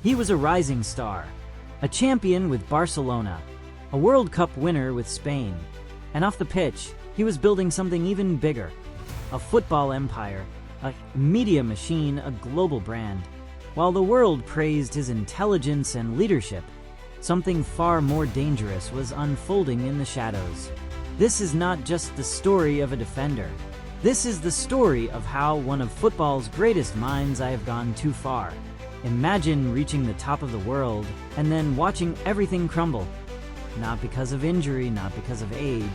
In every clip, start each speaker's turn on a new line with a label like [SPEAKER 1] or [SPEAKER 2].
[SPEAKER 1] He was a rising star, a champion with Barcelona, a World Cup winner with Spain, and off the pitch, he was building something even bigger, a football empire, a media machine, a global brand. While the world praised his intelligence and leadership, something far more dangerous was unfolding in the shadows. This is not just the story of a defender. This is the story of how one of football's greatest minds I have gone too far. Imagine reaching the top of the world and then watching everything crumble. Not because of injury, not because of age,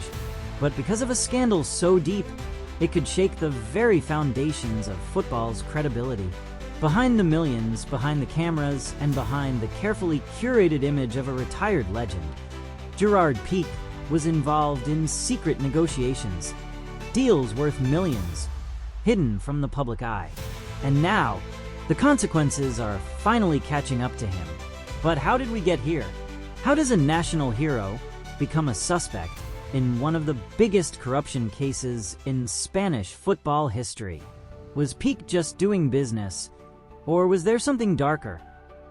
[SPEAKER 1] but because of a scandal so deep, it could shake the very foundations of football's credibility. Behind the millions, behind the cameras, and behind the carefully curated image of a retired legend, Gerard Piqué was involved in secret negotiations, deals worth millions, hidden from the public eye. And now, the consequences are finally catching up to him. But how did we get here? How does a national hero become a suspect in one of the biggest corruption cases in Spanish football history? Was Piqué just doing business? Or was there something darker,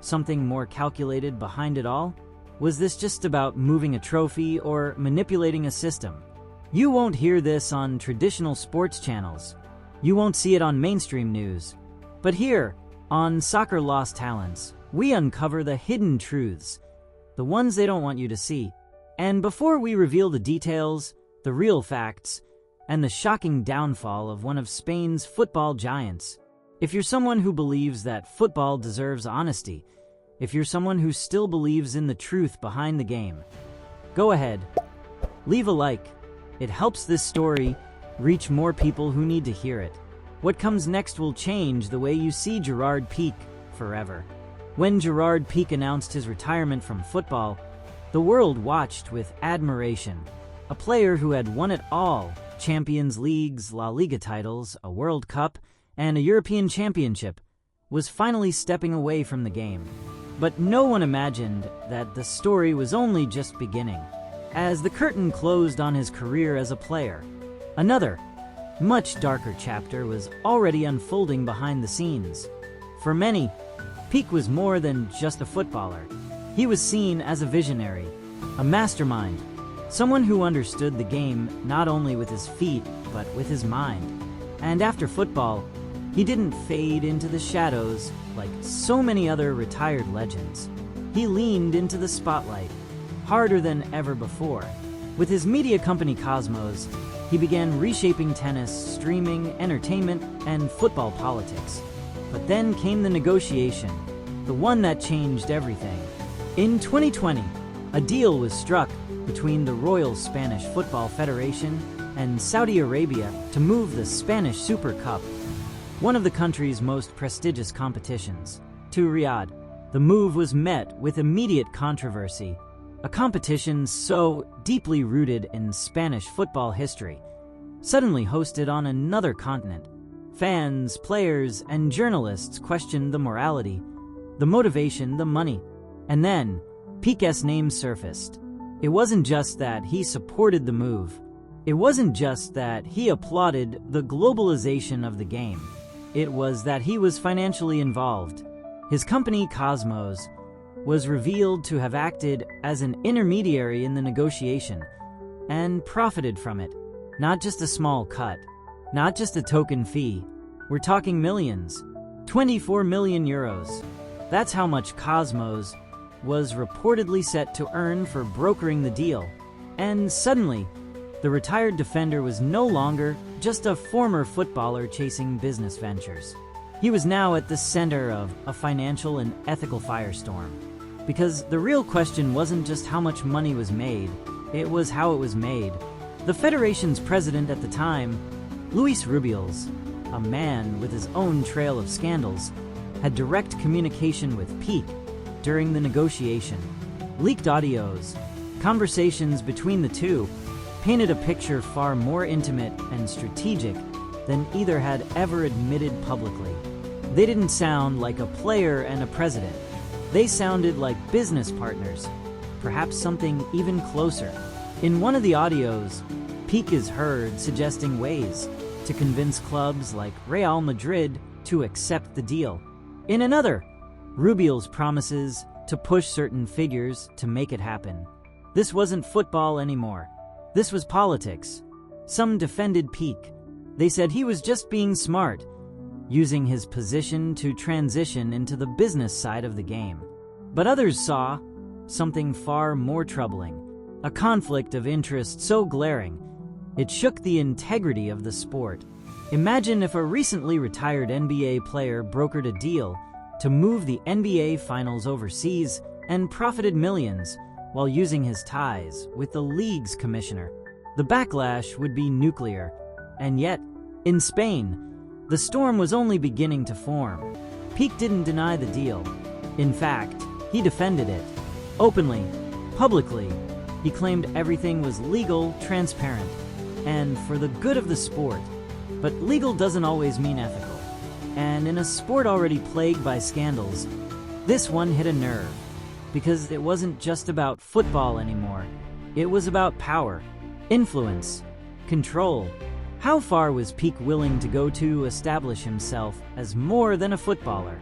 [SPEAKER 1] something more calculated behind it all? Was this just about moving a trophy or manipulating a system? You won't hear this on traditional sports channels. You won't see it on mainstream news. But here, on Soccer Lost Talents, we uncover the hidden truths, the ones they don't want you to see. And before we reveal the details, the real facts, and the shocking downfall of one of Spain's football giants, if you're someone who believes that football deserves honesty, if you're someone who still believes in the truth behind the game, go ahead, leave a like. It helps this story reach more people who need to hear it. What comes next will change the way you see Gerard Piqué forever. When Gerard Piqué announced his retirement from football, the world watched with admiration. A player who had won it all, Champions Leagues, La Liga titles, a World Cup, and a European Championship, was finally stepping away from the game. But no one imagined that the story was only just beginning. As the curtain closed on his career as a player, another, much darker chapter was already unfolding behind the scenes. For many, Piqué was more than just a footballer. He was seen as a visionary, a mastermind, someone who understood the game not only with his feet, but with his mind. And after football, he didn't fade into the shadows like so many other retired legends. He leaned into the spotlight, harder than ever before. With his media company Cosmos, he began reshaping tennis, streaming, entertainment, and football politics. But then came the negotiation, the one that changed everything. In 2020, a deal was struck between the Royal Spanish Football Federation and Saudi Arabia to move the Spanish Super Cup, one of the country's most prestigious competitions, to Riyadh. The move was met with immediate controversy, a competition so deeply rooted in Spanish football history, suddenly hosted on another continent. Fans, players, and journalists questioned the morality, the motivation, the money. And then, Piqué's name surfaced. It wasn't just that he supported the move. It wasn't just that he applauded the globalization of the game. It was that he was financially involved. His company, Cosmos, was revealed to have acted as an intermediary in the negotiation and profited from it. Not just a small cut, not just a token fee. We're talking millions. 24 million euros. That's how much Cosmos was reportedly set to earn for brokering the deal. And suddenly, the retired defender was no longer just a former footballer chasing business ventures. He was now at the center of a financial and ethical firestorm. Because the real question wasn't just how much money was made, it was how it was made. The Federation's president at the time, Luis Rubiales, a man with his own trail of scandals, had direct communication with Piqué during the negotiation. Leaked audios, conversations between the two, painted a picture far more intimate and strategic than either had ever admitted publicly. They didn't sound like a player and a president. They sounded like business partners, perhaps something even closer. In one of the audios, Piqué is heard suggesting ways to convince clubs like Real Madrid to accept the deal. In another, Rubiales' promises to push certain figures to make it happen. This wasn't football anymore. This was politics. Some defended Piqué. They said he was just being smart, using his position to transition into the business side of the game. But others saw something far more troubling, a conflict of interest so glaring, it shook the integrity of the sport. Imagine if a recently retired NBA player brokered a deal to move the NBA Finals overseas and profited millions while using his ties with the league's commissioner. The backlash would be nuclear. And yet, in Spain, the storm was only beginning to form. Piqué didn't deny the deal. In fact, he defended it. Openly, publicly, he claimed everything was legal, transparent, and for the good of the sport. But legal doesn't always mean ethical. And in a sport already plagued by scandals, this one hit a nerve. Because it wasn't just about football anymore. It was about power, influence, control. How far was Piqué willing to go to establish himself as more than a footballer?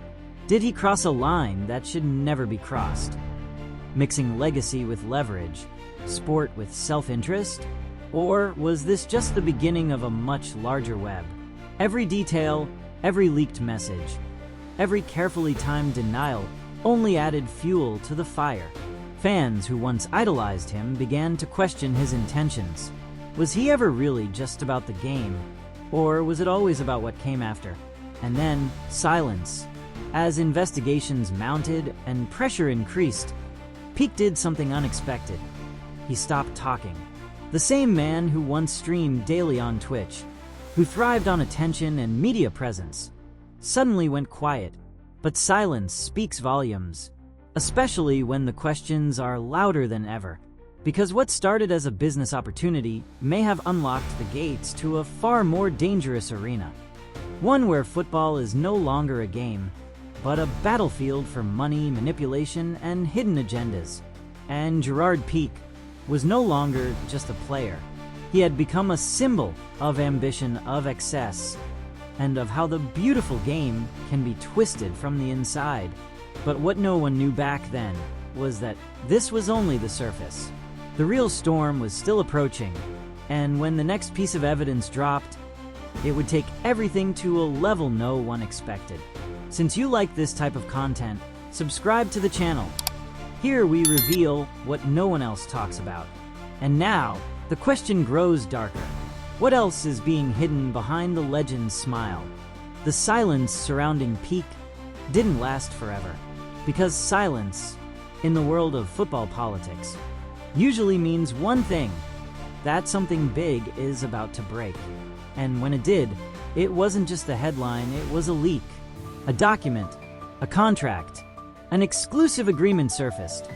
[SPEAKER 1] Did he cross a line that should never be crossed? Mixing legacy with leverage, sport with self-interest? Or was this just the beginning of a much larger web? Every detail, every leaked message, every carefully timed denial only added fuel to the fire. Fans who once idolized him began to question his intentions. Was he ever really just about the game, or was it always about what came after? And then, silence. As investigations mounted and pressure increased, Piqué did something unexpected. He stopped talking. The same man who once streamed daily on Twitch, who thrived on attention and media presence, suddenly went quiet. But silence speaks volumes, especially when the questions are louder than ever. Because what started as a business opportunity may have unlocked the gates to a far more dangerous arena. One where football is no longer a game, but a battlefield for money, manipulation, and hidden agendas. And Gerard Piqué was no longer just a player. He had become a symbol of ambition, of excess, and of how the beautiful game can be twisted from the inside. But what no one knew back then was that this was only the surface. The real storm was still approaching, and when the next piece of evidence dropped, it would take everything to a level no one expected. Since you like this type of content, subscribe to the channel. Here we reveal what no one else talks about. And now, the question grows darker. What else is being hidden behind the legend's smile? The silence surrounding Piqué didn't last forever, because silence, in the world of football politics, usually means one thing: that something big is about to break. And when it did, it wasn't just a headline, it was a leak, a document, a contract, an exclusive agreement surfaced,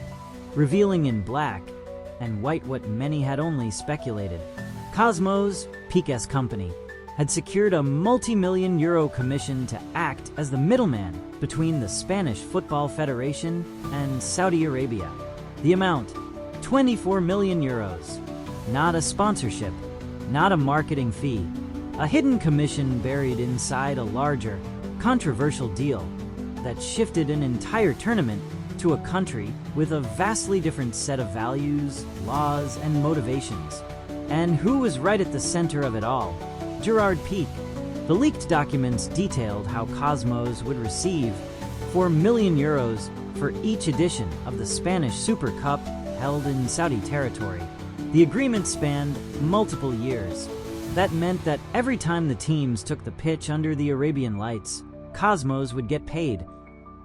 [SPEAKER 1] revealing in black and white what many had only speculated. Cosmos, PIQUÉ'S company, had secured a multi-million euro commission to act as the middleman between the Spanish Football Federation and Saudi Arabia. The amount, 24 million euros. Not a sponsorship, not a marketing fee, a hidden commission buried inside a larger, controversial deal that shifted an entire tournament to a country with a vastly different set of values, laws, and motivations. And who was right at the center of it all? Gerard Piqué. The leaked documents detailed how Cosmos would receive 4 million euros for each edition of the Spanish Super Cup held in Saudi territory. The agreement spanned multiple years. That meant that every time the teams took the pitch under the Arabian lights, Cosmos would get paid,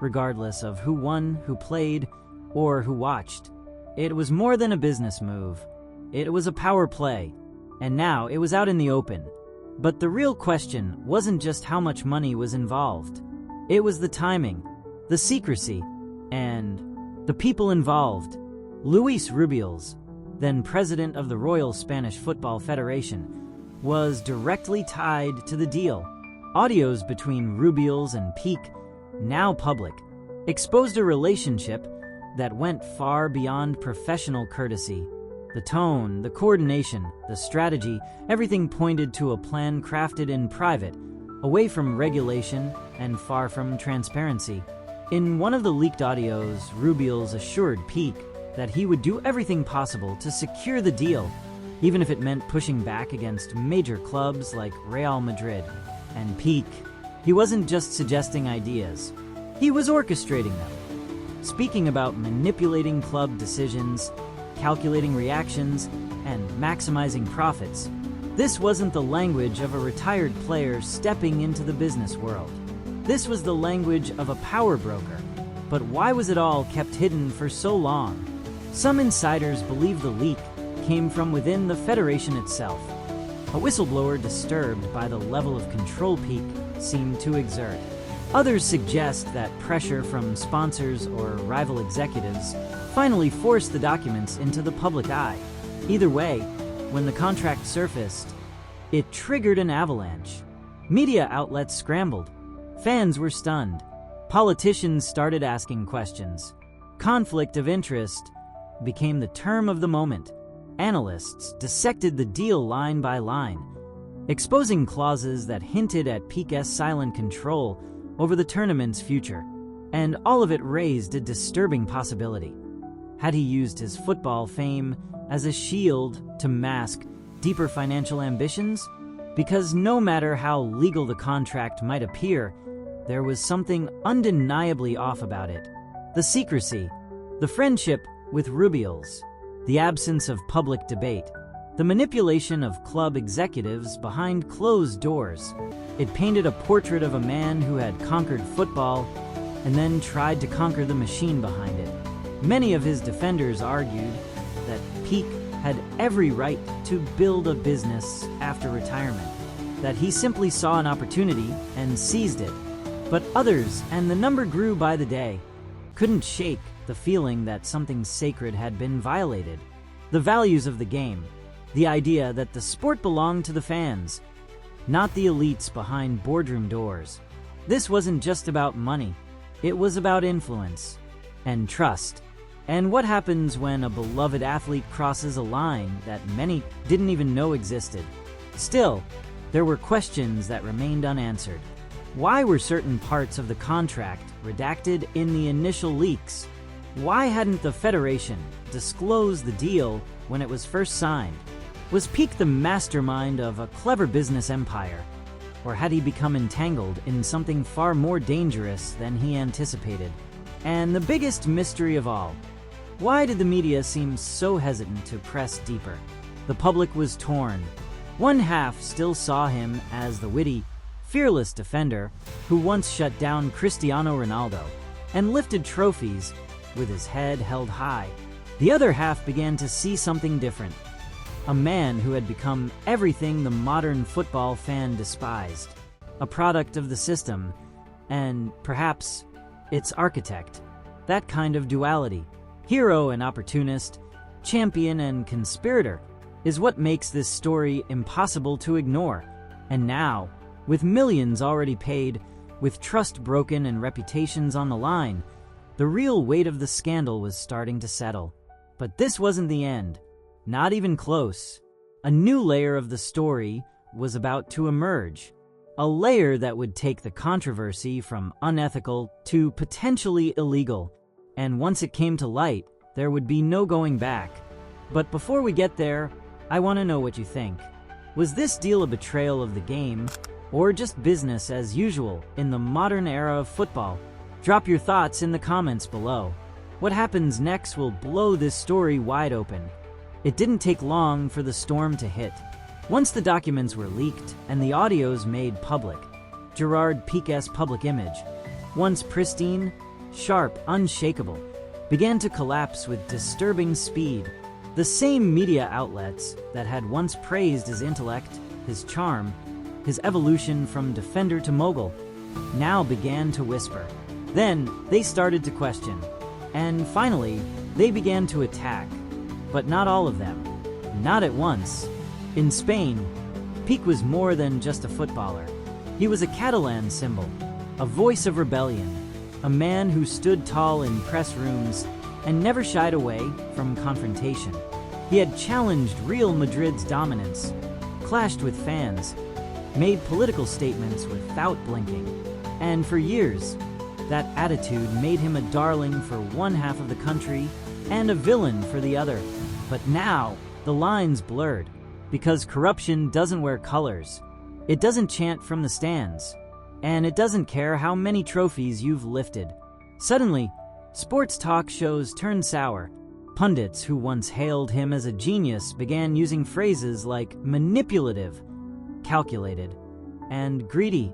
[SPEAKER 1] regardless of who won, who played, or who watched. It was more than a business move. It was a power play, and now it was out in the open. But the real question wasn't just how much money was involved. It was the timing, the secrecy, and the people involved. Luis Rubiales, then president of the Royal Spanish Football Federation, was directly tied to the deal. Audios between Rubiales and Piqué, now public, exposed a relationship that went far beyond professional courtesy. The tone, the coordination, the strategy, everything pointed to a plan crafted in private, away from regulation and far from transparency. In one of the leaked audios, Rubiales assured Piqué that he would do everything possible to secure the deal, even if it meant pushing back against major clubs like Real Madrid. And Piqué, he wasn't just suggesting ideas, he was orchestrating them. Speaking about manipulating club decisions, calculating reactions, and maximizing profits, this wasn't the language of a retired player stepping into the business world. This was the language of a power broker. But why was it all kept hidden for so long? Some insiders believe the leak came from within the federation itself, a whistleblower disturbed by the level of control Piqué seemed to exert. Others suggest that pressure from sponsors or rival executives finally forced the documents into the public eye. Either way, when the contract surfaced, it triggered an avalanche. Media outlets scrambled. Fans were stunned. Politicians started asking questions. Conflict of interest became the term of the moment. Analysts dissected the deal line by line, exposing clauses that hinted at Piqué's silent control over the tournament's future. And all of it raised a disturbing possibility. Had he used his football fame as a shield to mask deeper financial ambitions? Because no matter how legal the contract might appear, there was something undeniably off about it. The secrecy, the friendship with Rubiales, the absence of public debate, the manipulation of club executives behind closed doors. It painted a portrait of a man who had conquered football and then tried to conquer the machine behind it. Many of his defenders argued that Piqué had every right to build a business after retirement, that he simply saw an opportunity and seized it. But others, and the number grew by the day, couldn't shake the feeling that something sacred had been violated. The values of the game, the idea that the sport belonged to the fans, not the elites behind boardroom doors. This wasn't just about money, it was about influence and trust. And what happens when a beloved athlete crosses a line that many didn't even know existed? Still, there were questions that remained unanswered. Why were certain parts of the contract redacted in the initial leaks? Why hadn't the Federation disclosed the deal when it was first signed? Was Piqué the mastermind of a clever business empire? Or had he become entangled in something far more dangerous than he anticipated? And the biggest mystery of all, why did the media seem so hesitant to press deeper? The public was torn. One half still saw him as the witty, fearless defender who once shut down Cristiano Ronaldo and lifted trophies with his head held high. The other half began to see something different. A man who had become everything the modern football fan despised. A product of the system, and perhaps its architect. That kind of duality, hero and opportunist, champion and conspirator, is what makes this story impossible to ignore. And now, with millions already paid, with trust broken and reputations on the line, the real weight of the scandal was starting to settle. But this wasn't the end. Not even close. A new layer of the story was about to emerge. A layer that would take the controversy from unethical to potentially illegal. And once it came to light, there would be no going back. But before we get there, I want to know what you think. Was this deal a betrayal of the game, or just business as usual in the modern era of football? Drop your thoughts in the comments below. What happens next will blow this story wide open. It didn't take long for the storm to hit. Once the documents were leaked and the audios made public, Gerard Piqué's public image, once pristine, sharp, unshakable, began to collapse with disturbing speed. The same media outlets that had once praised his intellect, his charm, his evolution from defender to mogul, now began to whisper. Then they started to question. And finally, they began to attack. But not all of them. Not at once. In Spain, Piqué was more than just a footballer. He was a Catalan symbol, a voice of rebellion, a man who stood tall in press rooms and never shied away from confrontation. He had challenged Real Madrid's dominance, clashed with fans, made political statements without blinking, and for years, That attitude made him a darling for one half of the country and a villain for the other. But now, the lines blurred, because corruption doesn't wear colors. It doesn't chant from the stands, and it doesn't care how many trophies you've lifted. Suddenly, sports talk shows turned sour. Pundits who once hailed him as a genius began using phrases like manipulative, calculated, and greedy.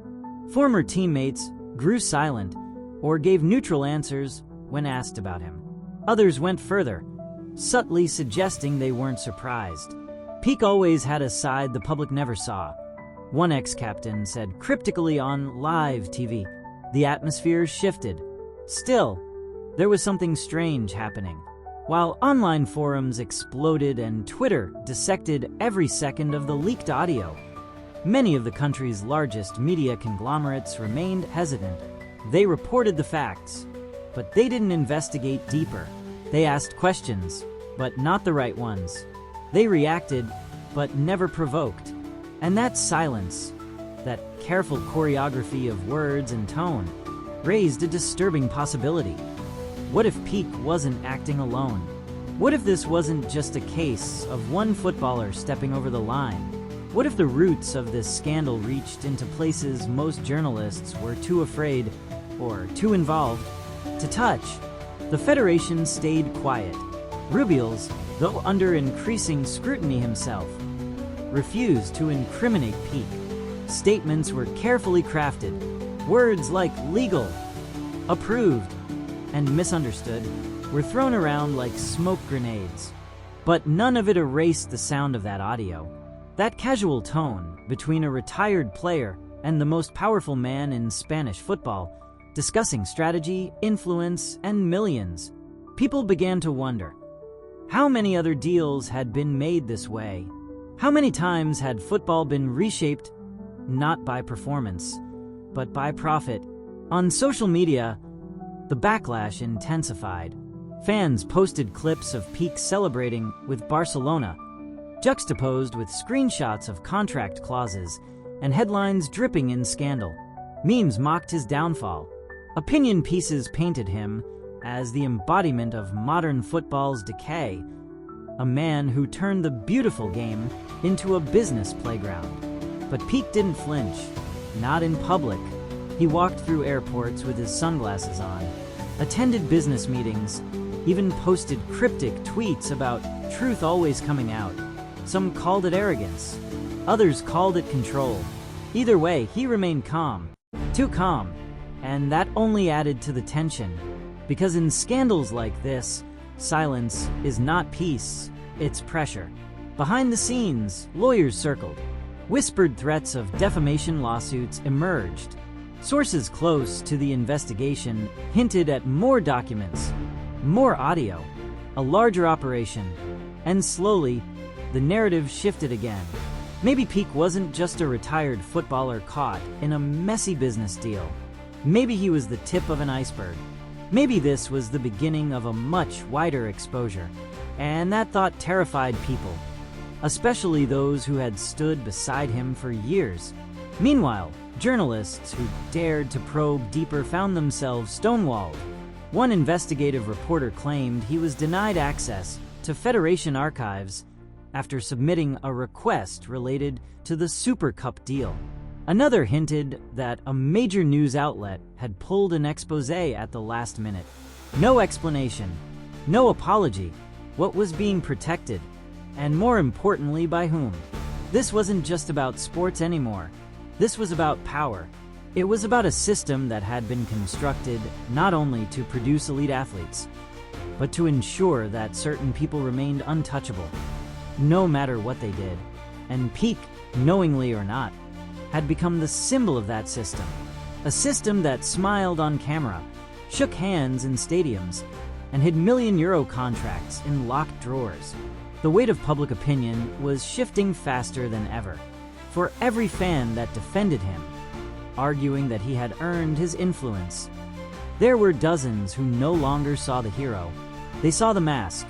[SPEAKER 1] Former teammates grew silent or gave neutral answers when asked about him. Others went further, subtly suggesting they weren't surprised. Piqué always had a side the public never saw. One ex-captain said cryptically on live TV, the atmosphere shifted. Still, there was something strange happening. While online forums exploded and Twitter dissected every second of the leaked audio, many of the country's largest media conglomerates remained hesitant. They reported the facts, but they didn't investigate deeper. They asked questions, but not the right ones. They reacted, but never provoked. And that silence, that careful choreography of words and tone, raised a disturbing possibility. What if Piqué wasn't acting alone? What if this wasn't just a case of one footballer stepping over the line? What if the roots of this scandal reached into places most journalists were too afraid, or too involved, to touch? The Federation stayed quiet. Rubiales, though under increasing scrutiny himself, refused to incriminate Piqué. Statements were carefully crafted. Words like legal, approved, and misunderstood were thrown around like smoke grenades. But none of it erased the sound of that audio. That casual tone between a retired player and the most powerful man in Spanish football, discussing strategy, influence, and millions. People began to wonder, how many other deals had been made this way? How many times had football been reshaped, not by performance, but by profit? On social media, the backlash intensified. Fans posted clips of Piqué celebrating with Barcelona, juxtaposed with screenshots of contract clauses and headlines dripping in scandal. Memes mocked his downfall. Opinion pieces painted him as the embodiment of modern football's decay, a man who turned the beautiful game into a business playground. But Piqué didn't flinch, not in public. He walked through airports with his sunglasses on, attended business meetings, even posted cryptic tweets about truth always coming out. Some called it arrogance, others called it control. Either way, he remained calm, too calm, and that only added to the tension. Because in scandals like this, silence is not peace, it's pressure. Behind the scenes, lawyers circled. Whispered threats of defamation lawsuits emerged. Sources close to the investigation hinted at more documents, more audio, a larger operation, and slowly, the narrative shifted again. Maybe Piqué wasn't just a retired footballer caught in a messy business deal. Maybe he was the tip of an iceberg. Maybe this was the beginning of a much wider exposure. And that thought terrified people, especially those who had stood beside him for years. Meanwhile, journalists who dared to probe deeper found themselves stonewalled. One investigative reporter claimed he was denied access to Federation archives after submitting a request related to the Super Cup deal. Another hinted that a major news outlet had pulled an exposé at the last minute. No explanation, no apology. What was being protected? And more importantly, by whom? This wasn't just about sports anymore. This was about power. It was about a system that had been constructed not only to produce elite athletes, but to ensure that certain people remained untouchable, no matter what they did. And Piqué, knowingly or not, had become the symbol of that system. A system that smiled on camera, shook hands in stadiums, and hid million-euro contracts in locked drawers. The weight of public opinion was shifting faster than ever. For every fan that defended him, arguing that he had earned his influence, there were dozens who no longer saw the hero. They saw the mask.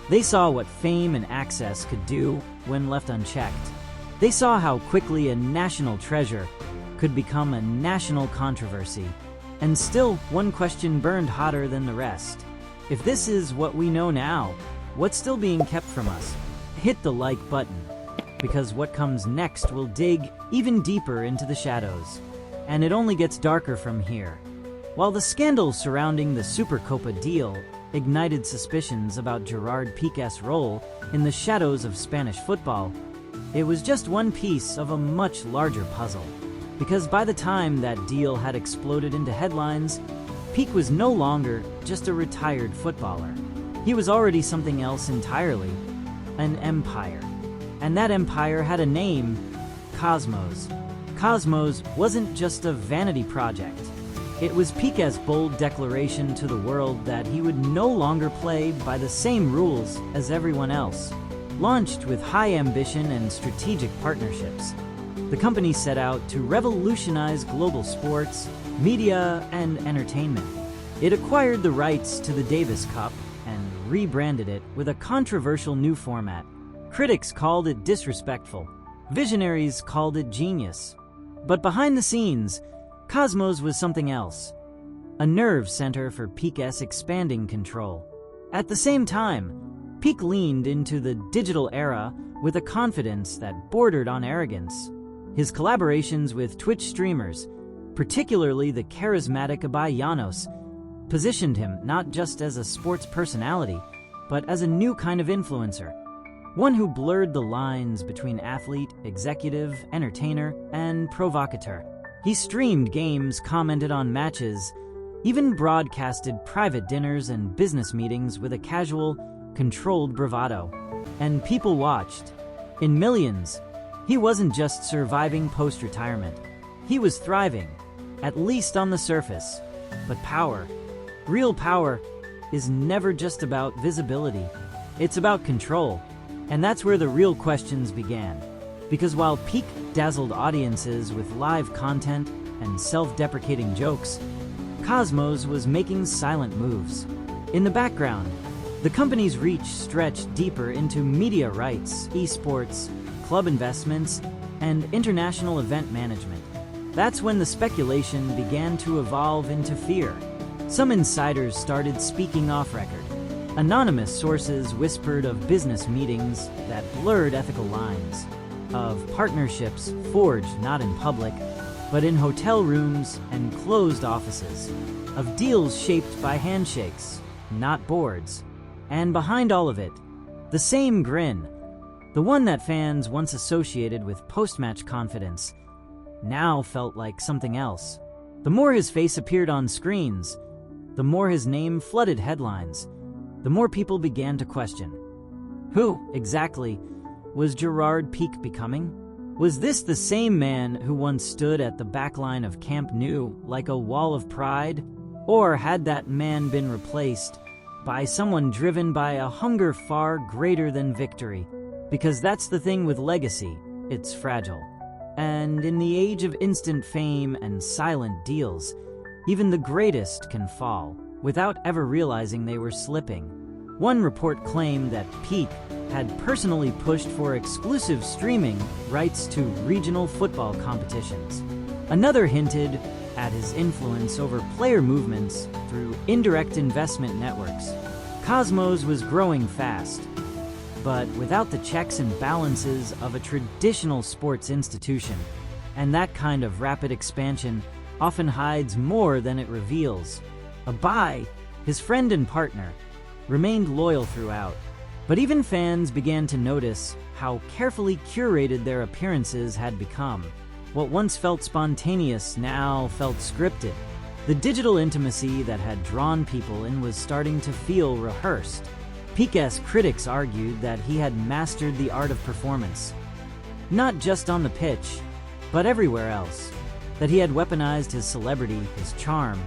[SPEAKER 1] They saw what fame and access could do when left unchecked. They saw how quickly a national treasure could become a national controversy. And still, one question burned hotter than the rest. If this is what we know now, what's still being kept from us? Hit the like button, because what comes next will dig even deeper into the shadows. And it only gets darker from here. While the scandal surrounding the Supercopa deal ignited suspicions about Gerard Piqué's role in the shadows of Spanish football, it was just one piece of a much larger puzzle. Because by the time that deal had exploded into headlines, Piqué was no longer just a retired footballer. He was already something else entirely, an empire. And that empire had a name, Cosmos. Cosmos wasn't just a vanity project. It was Piqué's bold declaration to the world that he would no longer play by the same rules as everyone else. Launched with high ambition and strategic partnerships, the company set out to revolutionize global sports, media, and entertainment. It acquired the rights to the Davis Cup and rebranded it with a controversial new format. Critics called it disrespectful. Visionaries called it genius. But behind the scenes, Cosmos was something else. A nerve center for Piqué's expanding control. At the same time, Piqué leaned into the digital era with a confidence that bordered on arrogance. His collaborations with Twitch streamers, particularly the charismatic Ibai Llanos, positioned him not just as a sports personality, but as a new kind of influencer. One who blurred the lines between athlete, executive, entertainer, and provocateur. He streamed games, commented on matches, even broadcasted private dinners and business meetings with a casual, controlled bravado. And people watched. In millions. He wasn't just surviving post-retirement. He was thriving, at least on the surface. But power, real power, is never just about visibility. It's about control. And that's where the real questions began. Because while Piqué dazzled audiences with live content and self-deprecating jokes, Cosmos was making silent moves. In the background, the company's reach stretched deeper into media rights, esports, club investments, and international event management. That's when the speculation began to evolve into fear. Some insiders started speaking off record. Anonymous sources whispered of business meetings that blurred ethical lines, of partnerships forged not in public, but in hotel rooms and closed offices, of deals shaped by handshakes, not boards. And behind all of it, the same grin, the one that fans once associated with post-match confidence, now felt like something else. The more his face appeared on screens, the more his name flooded headlines, the more people began to question. Who, exactly, was Gerard Piqué becoming? Was this the same man who once stood at the backline of Camp Nou like a wall of pride? Or had that man been replaced by someone driven by a hunger far greater than victory? Because that's the thing with legacy, it's fragile. And in the age of instant fame and silent deals, even the greatest can fall, without ever realizing they were slipping. One report claimed that Piqué had personally pushed for exclusive streaming rights to regional football competitions. Another hinted at his influence over player movements through indirect investment networks. Cosmos was growing fast, but without the checks and balances of a traditional sports institution. And that kind of rapid expansion often hides more than it reveals. Ibai, his friend and partner, remained loyal throughout. But even fans began to notice how carefully curated their appearances had become. What once felt spontaneous now felt scripted. The digital intimacy that had drawn people in was starting to feel rehearsed. Piqué's critics argued that he had mastered the art of performance, not just on the pitch, but everywhere else. That he had weaponized his celebrity, his charm,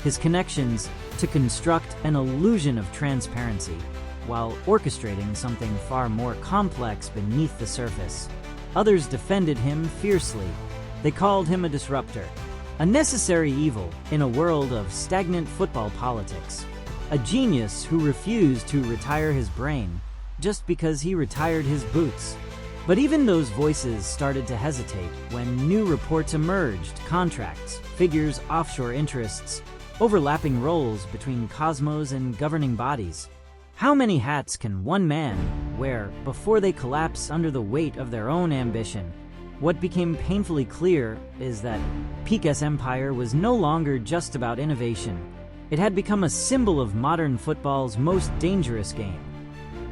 [SPEAKER 1] his connections to construct an illusion of transparency, while orchestrating something far more complex beneath the surface. Others defended him fiercely. They called him a disruptor, a necessary evil in a world of stagnant football politics, a genius who refused to retire his brain just because he retired his boots. But even those voices started to hesitate when new reports emerged: contracts, figures, offshore interests, overlapping roles between cosmos and governing bodies. How many hats can one man wear before they collapse under the weight of their own ambition? What became painfully clear is that Piqué's empire was no longer just about innovation. It had become a symbol of modern football's most dangerous game.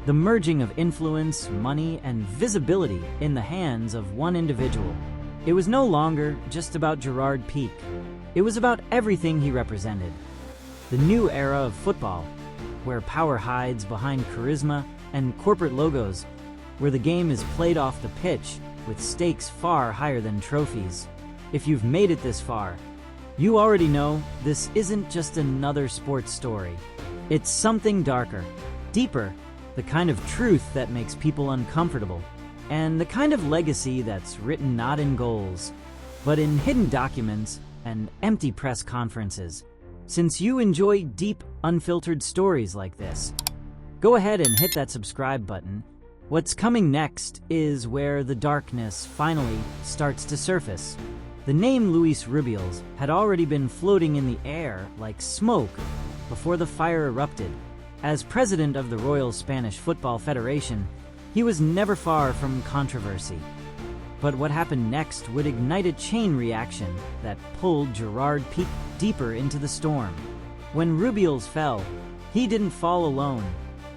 [SPEAKER 1] The merging of influence, money, and visibility in the hands of one individual. It was no longer just about Gerard Piqué. It was about everything he represented. The new era of football, where power hides behind charisma and corporate logos, where the game is played off the pitch with stakes far higher than trophies. If you've made it this far, you already know this isn't just another sports story. It's something darker, deeper, the kind of truth that makes people uncomfortable, and the kind of legacy that's written not in goals, but in hidden documents and empty press conferences. Since you enjoy deep, unfiltered stories like this, go ahead and hit that subscribe button. What's coming next is where the darkness finally starts to surface. The name Luis Rubiales had already been floating in the air like smoke before the fire erupted. As president of the Royal Spanish Football Federation, he was never far from controversy. But what happened next would ignite a chain reaction that pulled Gerard Piqué deeper into the storm. When Rubiales fell, he didn't fall alone.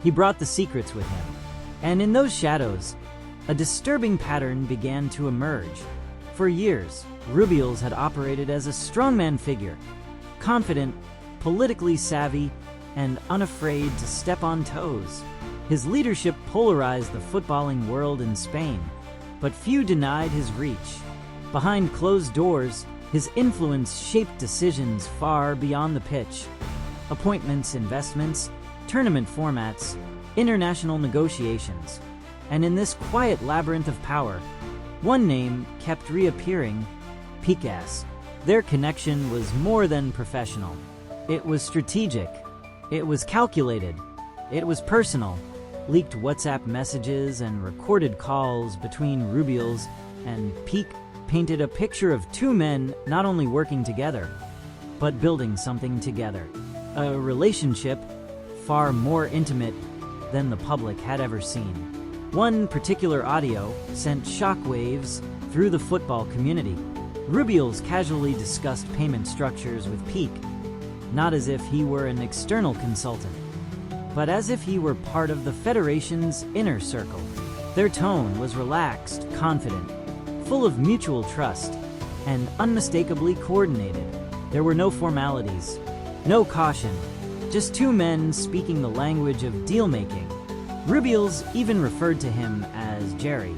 [SPEAKER 1] He brought the secrets with him. And in those shadows, a disturbing pattern began to emerge. For years, Rubiales had operated as a strongman figure, confident, politically savvy, and unafraid to step on toes. His leadership polarized the footballing world in Spain, but few denied his reach. Behind closed doors, his influence shaped decisions far beyond the pitch. Appointments, investments, tournament formats, international negotiations. And in this quiet labyrinth of power, one name kept reappearing: PIQUÉ'S. Their connection was more than professional. It was strategic. It was calculated. It was personal. Leaked WhatsApp messages and recorded calls between Rubiales and Piqué painted a picture of two men not only working together, but building something together. A relationship far more intimate than the public had ever seen. One particular audio sent shockwaves through the football community. Rubiales casually discussed payment structures with Piqué, not as if he were an external consultant, but as if he were part of the Federation's inner circle. Their tone was relaxed, confident, full of mutual trust, and unmistakably coordinated. There were no formalities, no caution, just two men speaking the language of deal-making. Rubiales even referred to him as Jerry,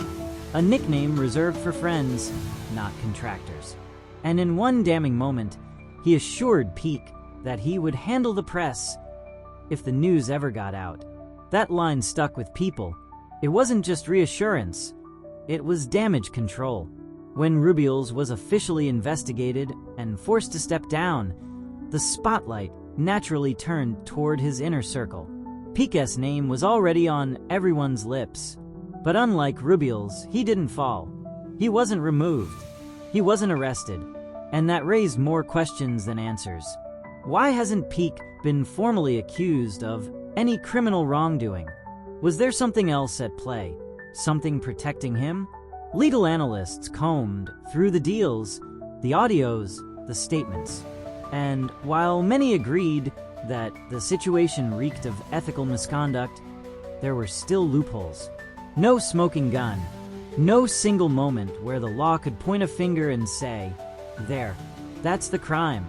[SPEAKER 1] a nickname reserved for friends, not contractors. And in one damning moment, he assured Piqué that he would handle the press if the news ever got out. That line stuck with people. It wasn't just reassurance, it was damage control. When Rubiales was officially investigated and forced to step down, the spotlight naturally turned toward his inner circle. Piqué's name was already on everyone's lips. But unlike Rubiales, he didn't fall. He wasn't removed. He wasn't arrested. And that raised more questions than answers. Why hasn't Piqué been formally accused of any criminal wrongdoing? Was there something else at play? Something protecting him? Legal analysts combed through the deals, the audios, the statements. And while many agreed that the situation reeked of ethical misconduct, there were still loopholes. No smoking gun. No single moment where the law could point a finger and say, "There, that's the crime."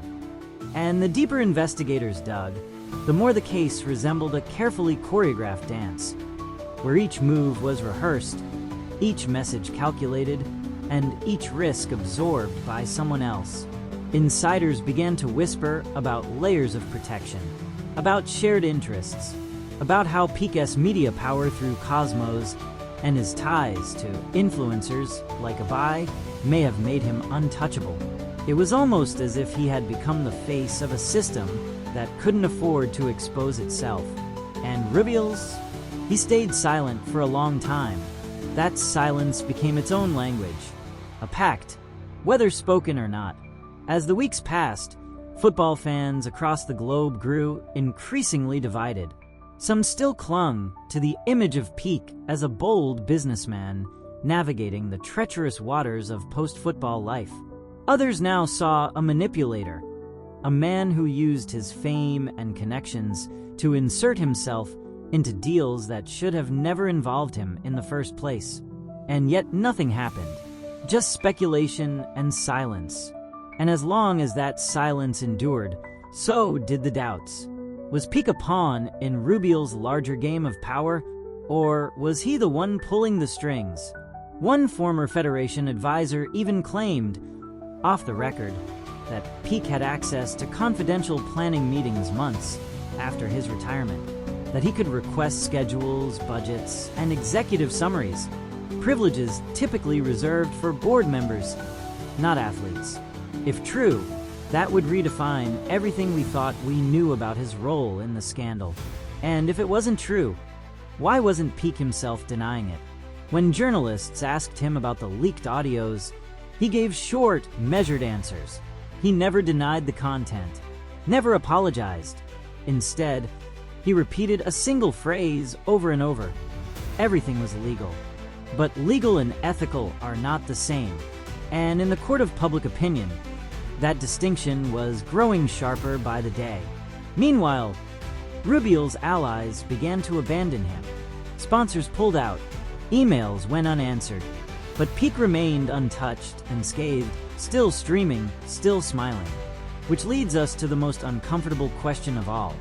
[SPEAKER 1] And the deeper investigators dug, the more the case resembled a carefully choreographed dance, where each move was rehearsed, each message calculated, and each risk absorbed by someone else. Insiders began to whisper about layers of protection, about shared interests, about how Piqué's media power through Cosmos and his ties to influencers like Abai may have made him untouchable. It was almost as if he had become the face of a system that couldn't afford to expose itself. And Rubiales, he stayed silent for a long time. that silence became its own language, a pact, whether spoken or not. As the weeks passed, football fans across the globe grew increasingly divided. Some still clung to the image of Piqué as a bold businessman navigating the treacherous waters of post-football life. Others now saw a manipulator, a man who used his fame and connections to insert himself into deals that should have never involved him in the first place. And yet nothing happened, just speculation and silence. And as long as that silence endured, so did the doubts. Was Piqué a pawn in Rubial's larger game of power, or was he the one pulling the strings? One former Federation advisor even claimed, off the record, that Piqué had access to confidential planning meetings months after his retirement, that he could request schedules, budgets, and executive summaries, privileges typically reserved for board members, not athletes. If true, that would redefine everything we thought we knew about his role in the scandal. And if it wasn't true, why wasn't Piqué himself denying it? When journalists asked him about the leaked audios, he gave short, measured answers. He never denied the content, never apologized. Instead, he repeated a single phrase over and over. Everything was legal. But legal and ethical are not the same. And in the court of public opinion, that distinction was growing sharper by the day. Meanwhile, Rubial's allies began to abandon him. Sponsors pulled out, emails went unanswered, but Piqué remained untouched, unscathed, still streaming, still smiling. Which leads us to the most uncomfortable question of all.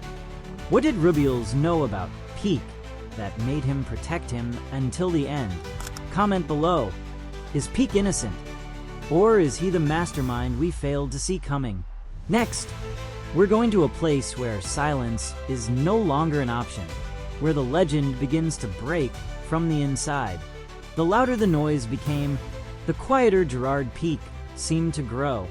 [SPEAKER 1] What did Rubial's know about Piqué that made him protect him until the end? Comment below. Is Piqué innocent? Or is he the mastermind we failed to see coming? Next, we're going to a place where silence is no longer an option, where the legend begins to break from the inside. The louder the noise became, the quieter Gerard Piqué seemed to grow.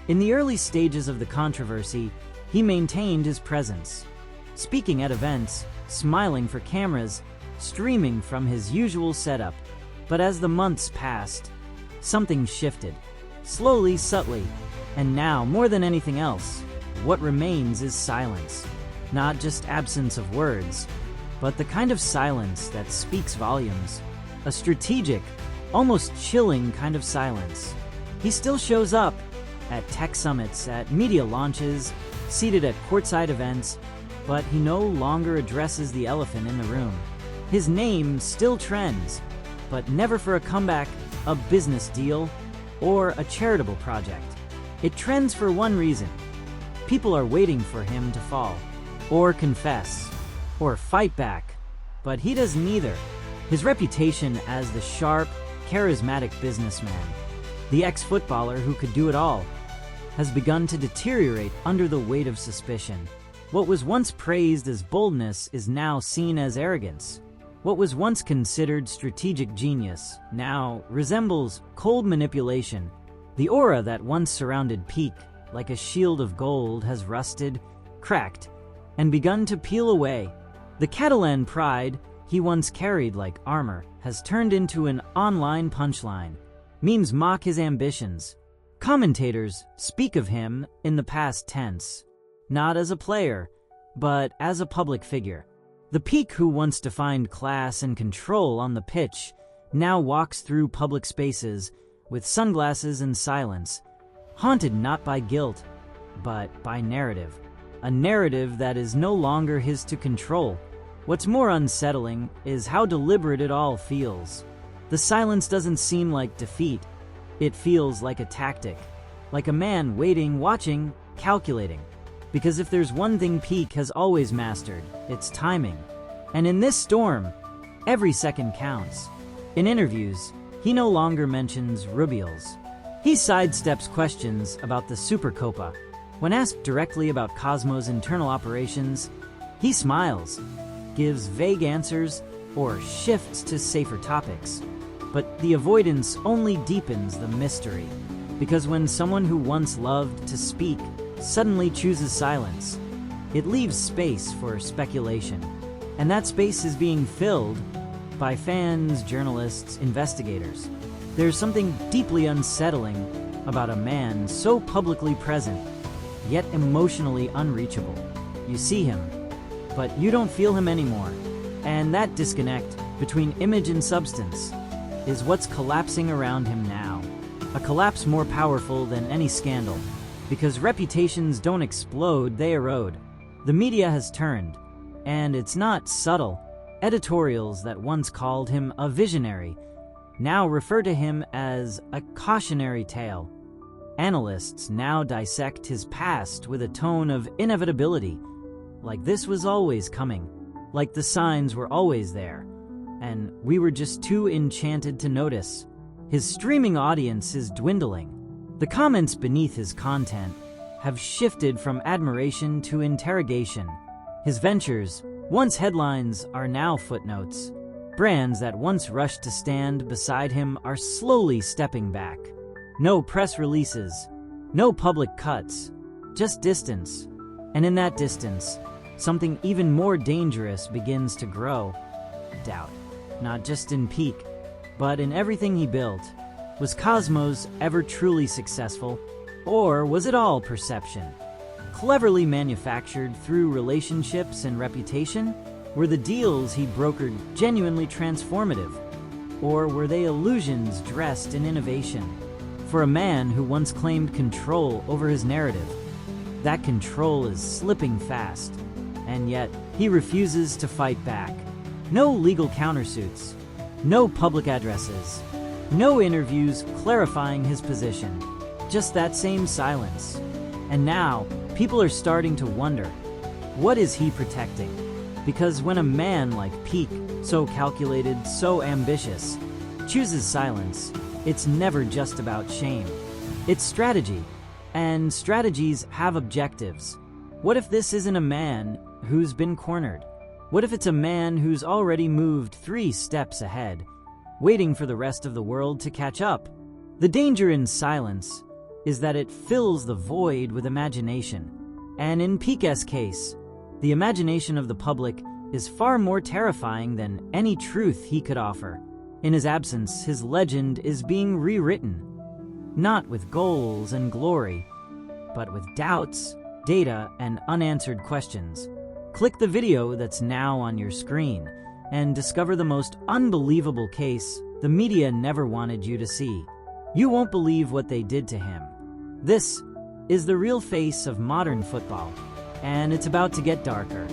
[SPEAKER 1] In the early stages of the controversy, he maintained his presence, speaking at events, smiling for cameras, streaming from his usual setup. But as the months passed, something shifted, slowly, subtly, and now, more than anything else, what remains is silence. Not just absence of words, but the kind of silence that speaks volumes. A strategic, almost chilling kind of silence. He still shows up at tech summits, at media launches, seated at courtside events, but he no longer addresses the elephant in the room. His name still trends, but never for a comeback, a business deal, or a charitable project. It trends for one reason. People are waiting for him to fall, or confess, or fight back, but he does neither. His reputation as the sharp, charismatic businessman, the ex-footballer who could do it all, has begun to deteriorate under the weight of suspicion. What was once praised as boldness is now seen as arrogance. What was once considered strategic genius now resembles cold manipulation. The aura that once surrounded Piqué like a shield of gold has rusted, cracked, and begun to peel away. The Catalan pride he once carried like armor has turned into an online punchline. Memes mock his ambitions. Commentators speak of him in the past tense, not as a player, but as a public figure. The Piqué who once defined class and control on the pitch now walks through public spaces with sunglasses and silence, haunted not by guilt, but by narrative. A narrative that is no longer his to control. What's more unsettling is how deliberate it all feels. The silence doesn't seem like defeat. It feels like a tactic, like a man waiting, watching, calculating. Because if there's one thing Piqué has always mastered, it's timing. And in this storm, every second counts. In interviews, he no longer mentions Rubial's. He sidesteps questions about the Supercopa. When asked directly about Cosmo's internal operations, he smiles, gives vague answers, or shifts to safer topics. But the avoidance only deepens the mystery, because when someone who once loved to speak suddenly chooses silence, it leaves space for speculation. And that space is being filled by fans, journalists, investigators. There's something deeply unsettling about a man so publicly present, yet emotionally unreachable. You see him, but you don't feel him anymore. And that disconnect between image and substance is what's collapsing around him now. A collapse more powerful than any scandal, because reputations don't explode, they erode. The media has turned, and it's not subtle. Editorials that once called him a visionary now refer to him as a cautionary tale. Analysts now dissect his past with a tone of inevitability, like this was always coming, like the signs were always there, and we were just too enchanted to notice. His streaming audience is dwindling. The comments beneath his content have shifted from admiration to interrogation. His ventures, once headlines, are now footnotes. Brands that once rushed to stand beside him are slowly stepping back. No press releases, no public cuts, just distance. And in that distance, something even more dangerous begins to grow. Doubt. Not just in Piqué, but in everything he built. Was Cosmos ever truly successful? Or was it all perception? Cleverly manufactured through relationships and reputation? Were the deals he brokered genuinely transformative? Or were they illusions dressed in innovation? For a man who once claimed control over his narrative, that control is slipping fast, and yet he refuses to fight back. No legal countersuits, no public addresses, no interviews clarifying his position, just that same silence. And now, people are starting to wonder, what is he protecting? Because when a man like Piqué, so calculated, so ambitious, chooses silence, it's never just about shame. It's strategy, and strategies have objectives. What if this isn't a man who's been cornered? What if it's a man who's already moved 3 steps ahead, waiting for the rest of the world to catch up? The danger in silence is that it fills the void with imagination. And in Piqué's case, the imagination of the public is far more terrifying than any truth he could offer. In his absence, his legend is being rewritten, not with goals and glory, but with doubts, data, and unanswered questions. Click the video that's now on your screen and discover the most unbelievable case the media never wanted you to see. You won't believe what they did to him. This is the real face of modern football, and it's about to get darker.